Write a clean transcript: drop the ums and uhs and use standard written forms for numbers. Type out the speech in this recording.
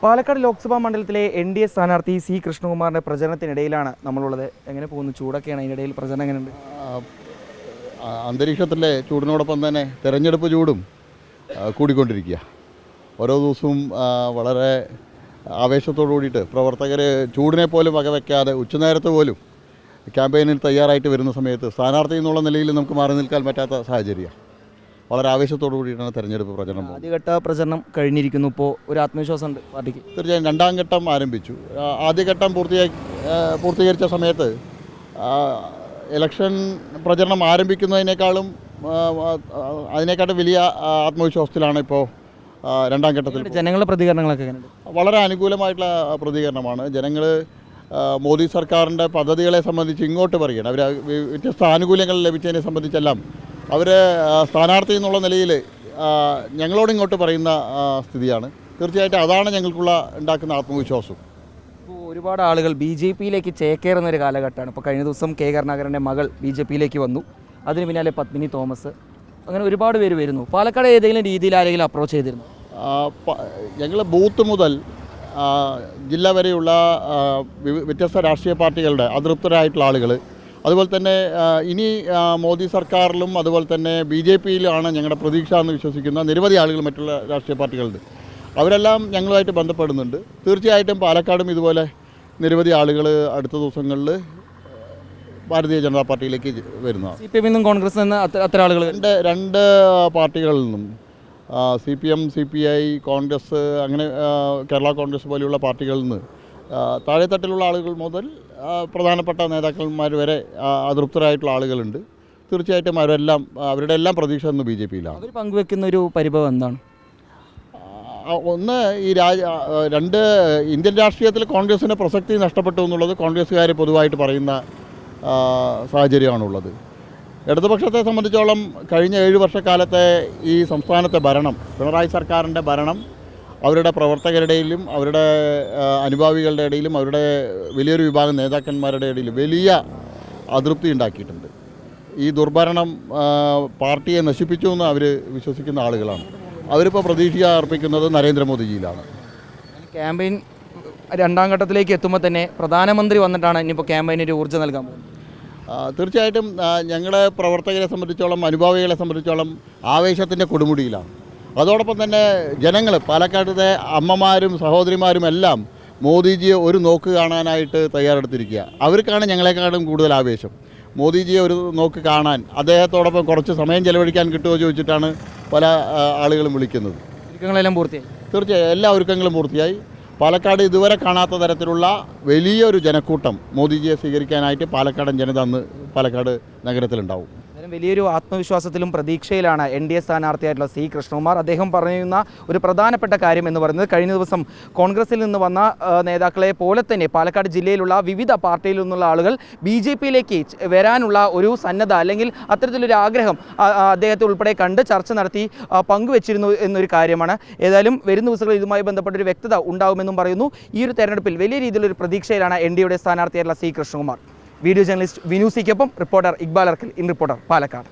പാലക്കാട് ലോക്സഭാ മണ്ഡലത്തിലെ എൻ.ഡി.എ സ്ഥാനാർത്ഥി സി കൃഷ്ണകുമാറിൻ്റെ പ്രചരണത്തിനിടയിലാണ് നമ്മളുള്ളത്. എങ്ങനെ പോകുന്നു? ചൂടൊക്കെയാണ്, അതിനിടയിൽ പ്രചരണം എങ്ങനെയുണ്ട്? അന്തരീക്ഷത്തിലെ ചൂടിനോടൊപ്പം തന്നെ തെരഞ്ഞെടുപ്പ് ചൂടും കൂടിക്കൊണ്ടിരിക്കുക. ഓരോ ദിവസവും വളരെ ആവേശത്തോടു കൂടിയിട്ട് പ്രവർത്തകർ ചൂടിനെ പോലും വകവയ്ക്കാതെ ഉച്ചനേരത്ത് പോലും ക്യാമ്പയിനിൽ തയ്യാറായിട്ട് വരുന്ന സമയത്ത് സ്ഥാനാർത്ഥി എന്നുള്ള നിലയിൽ നമുക്ക് മാറി നിൽക്കാൻ പറ്റാത്ത സാഹചര്യമാണ്. വളരെ ആവേശത്തോടു കൂടിയിട്ടാണ് തെരഞ്ഞെടുപ്പ് പ്രചരണം. ആദ്യഘട്ട പ്രചരണം കഴിഞ്ഞിരിക്കുന്നു. ഇപ്പോൾ ഒരു ആത്മവിശ്വാസം ഉണ്ട് പാർട്ടിക്ക്? തീർച്ചയായും രണ്ടാം ഘട്ടം ആരംഭിച്ചു. ആദ്യഘട്ടം പൂർത്തീകരിച്ച സമയത്ത് ഇലക്ഷൻ പ്രചരണം ആരംഭിക്കുന്നതിനേക്കാളും വലിയ ആത്മവിശ്വാസത്തിലാണ് ഇപ്പോൾ രണ്ടാം ഘട്ടത്തിൽ. ജനങ്ങളുടെ പ്രതികരണങ്ങളൊക്കെ വളരെ അനുകൂലമായിട്ടുള്ള പ്രതികരണമാണ്. ജനങ്ങൾ മോദി സർക്കാരിൻ്റെ പദ്ധതികളെ സംബന്ധിച്ച് ഇങ്ങോട്ട് പറയുകയാണ്. അവർ വ്യത്യസ്ത ആനുകൂല്യങ്ങൾ ലഭിച്ചതിനെ സംബന്ധിച്ചെല്ലാം അവർ സ്ഥാനാർത്ഥി എന്നുള്ള നിലയിൽ ഞങ്ങളോട് ഇങ്ങോട്ട് പറയുന്ന സ്ഥിതിയാണ്. തീർച്ചയായിട്ടും അതാണ് ഞങ്ങൾക്കുള്ള ഉണ്ടാക്കുന്ന ആത്മവിശ്വാസം. ഇപ്പോൾ ഒരുപാട് ആളുകൾ BJP-യിലേക്ക് ചേക്കേറുന്നൊരു കാലഘട്ടമാണ്. ഇപ്പോൾ കഴിഞ്ഞ ദിവസം കെ കരുണാകരൻ്റെ മകൾ BJP-യിലേക്ക് വന്നു. അതിന് പിന്നാലെ പത്മിനി തോമസ്, അങ്ങനെ ഒരുപാട് പേര് വരുന്നു. പാലക്കാട് ഏതെങ്കിലും രീതിയിൽ ആരെങ്കിലും അപ്രോച്ച് ചെയ്തിരുന്നു? ഞങ്ങൾ ബൂത്ത് മുതൽ ജില്ല വരെയുള്ള വ്യത്യസ്ത രാഷ്ട്രീയ പാർട്ടികളുടെ അതൃപ്തരായിട്ടുള്ള ആളുകൾ, അതുപോലെ തന്നെ ഇനി മോദി സർക്കാരിലും അതുപോലെ തന്നെ BJP-യിലാണ് ഞങ്ങളുടെ പ്രതീക്ഷ എന്ന് വിശ്വസിക്കുന്ന നിരവധി ആളുകൾ മറ്റുള്ള രാഷ്ട്രീയ പാർട്ടികളുണ്ട്. അവരെല്ലാം ഞങ്ങളുമായിട്ട് ബന്ധപ്പെടുന്നുണ്ട്. തീർച്ചയായിട്ടും പാലക്കാടും ഇതുപോലെ നിരവധി ആളുകൾ അടുത്ത ദിവസങ്ങളിൽ ഭാരതീയ ജനതാ പാർട്ടിയിലേക്ക് വരുന്നതാണ്. CPM നിന്നും കോൺഗ്രസ് നിന്ന് അത്ര ആളുകൾ രണ്ട് പാർട്ടികളിൽ നിന്നും CPM, CPI, കോൺഗ്രസ്, അങ്ങനെ കേരള കോൺഗ്രസ് പോലെയുള്ള പാർട്ടികളിൽ നിന്ന് താഴെത്തട്ടിലുള്ള ആളുകൾ മുതൽ പ്രധാനപ്പെട്ട നേതാക്കന്മാർ വരെ അതൃപ്തരായിട്ടുള്ള ആളുകളുണ്ട്. തീർച്ചയായിട്ടും അവരുടെ എല്ലാം പ്രതീക്ഷ ഇന്ന് BJP-യിലാണ്. അവർ പങ്കുവെക്കുന്ന ഒരു പരിഭവം എന്താണ്? ഒന്ന്, രണ്ട്, ഇന്ത്യൻ രാഷ്ട്രീയത്തിൽ കോൺഗ്രസിൻ്റെ പ്രസക്തി നഷ്ടപ്പെട്ടു എന്നുള്ളത് കോൺഗ്രസ്സുകാർ പൊതുവായിട്ട് പറയുന്ന സാഹചര്യമാണുള്ളത്. ഇടതുപക്ഷത്തെ സംബന്ധിച്ചോളം കഴിഞ്ഞ 7 വർഷക്കാലത്തെ ഈ സംസ്ഥാനത്തെ ഭരണം, പിണറായി സർക്കാരിൻ്റെ ഭരണം, അവരുടെ പ്രവർത്തകരുടെയിലും അവരുടെ അനുഭാവികളുടെ ഇടയിലും അവരുടെ വലിയൊരു വിഭാഗം നേതാക്കന്മാരുടെ ഇടയിൽ വലിയ അതൃപ്തി ഉണ്ടാക്കിയിട്ടുണ്ട്. ഈ ദുർഭരണം പാർട്ടിയെ നശിപ്പിച്ചു എന്ന് അവർ വിശ്വസിക്കുന്ന ആളുകളാണ്. അവരിപ്പോൾ പ്രതീക്ഷ അർപ്പിക്കുന്നത് നരേന്ദ്രമോദിജിയിലാണ്. ക്യാമ്പയിൻ രണ്ടാം ഘട്ടത്തിലേക്ക് എത്തുമ്പോൾ തന്നെ പ്രധാനമന്ത്രി വന്നിട്ടാണ് ഇനിയിപ്പോൾ ക്യാമ്പയിനൊരു ഊർജ്ജം നൽകാൻ പോകുന്നത്. തീർച്ചയായിട്ടും ഞങ്ങളെ പ്രവർത്തകരെ സംബന്ധിച്ചോളം, അനുഭാവികളെ സംബന്ധിച്ചോളം ആവേശത്തിൻ്റെ കൊടുമുടിയിലാണ്. അതോടൊപ്പം തന്നെ ജനങ്ങൾ, പാലക്കാട്ടെ അമ്മമാരും സഹോദരിമാരും എല്ലാം മോദിജിയെ ഒരു നോക്ക് കാണാനായിട്ട് തയ്യാറെടുത്തിരിക്കുക. അവർക്കാണ് ഞങ്ങളെക്കാളും കൂടുതൽ ആവേശം. മോദിജിയെ ഒരു നോക്ക് കാണാൻ, അദ്ദേഹത്തോടൊപ്പം കുറച്ച് സമയം ചെലവഴിക്കാൻ കിട്ടുമോ ചോദിച്ചിട്ടാണ് പല ആളുകളും വിളിക്കുന്നത്. ഒരുക്കങ്ങളെല്ലാം പൂർത്തിയായി? തീർച്ചയായും എല്ലാ ഒരുക്കങ്ങളും പൂർത്തിയായി. പാലക്കാട് ഇതുവരെ കാണാത്ത തരത്തിലുള്ള വലിയൊരു ജനക്കൂട്ടം മോദിജിയെ സ്വീകരിക്കാനായിട്ട് പാലക്കാടൻ ജനത അന്ന് പാലക്കാട് നഗരത്തിലുണ്ടാവും. വലിയൊരു ആത്മവിശ്വാസത്തിലും പ്രതീക്ഷയിലാണ് NDA സ്ഥാനാർത്ഥിയായിട്ടുള്ള സി കൃഷ്ണകുമാർ. അദ്ദേഹം പറയുന്ന ഒരു പ്രധാനപ്പെട്ട കാര്യം എന്ന് പറയുന്നത്, കഴിഞ്ഞ ദിവസം കോൺഗ്രസിൽ നിന്ന് വന്ന നേതാക്കളെ പോലെ തന്നെ പാലക്കാട് ജില്ലയിലുള്ള വിവിധ പാർട്ടിയിൽ നിന്നുള്ള ആളുകൾ BJP-യിലേക്ക് വരാനുള്ള ഒരു സന്നദ്ധ, അല്ലെങ്കിൽ അത്തരത്തിലൊരു ആഗ്രഹം അദ്ദേഹത്തെ ഉൾപ്പെടെ കണ്ട് ചർച്ച നടത്തി പങ്കുവച്ചിരുന്നു എന്നൊരു കാര്യമാണ്. ഏതായാലും വരും ദിവസങ്ങളിൽ ഇതുമായി ബന്ധപ്പെട്ടൊരു വ്യക്തത ഉണ്ടാകുമെന്നും പറയുന്നു. ഈ ഒരു തെരഞ്ഞെടുപ്പിൽ വലിയ രീതിയിലൊരു പ്രതീക്ഷയിലാണ് NDA സ്ഥാനാർത്ഥിയായിട്ടുള്ള C Krishnakumar. Video journalist Vinu സിക്കൊപ്പം reporter Iqbal Arkkal, in reporter, Palakkad.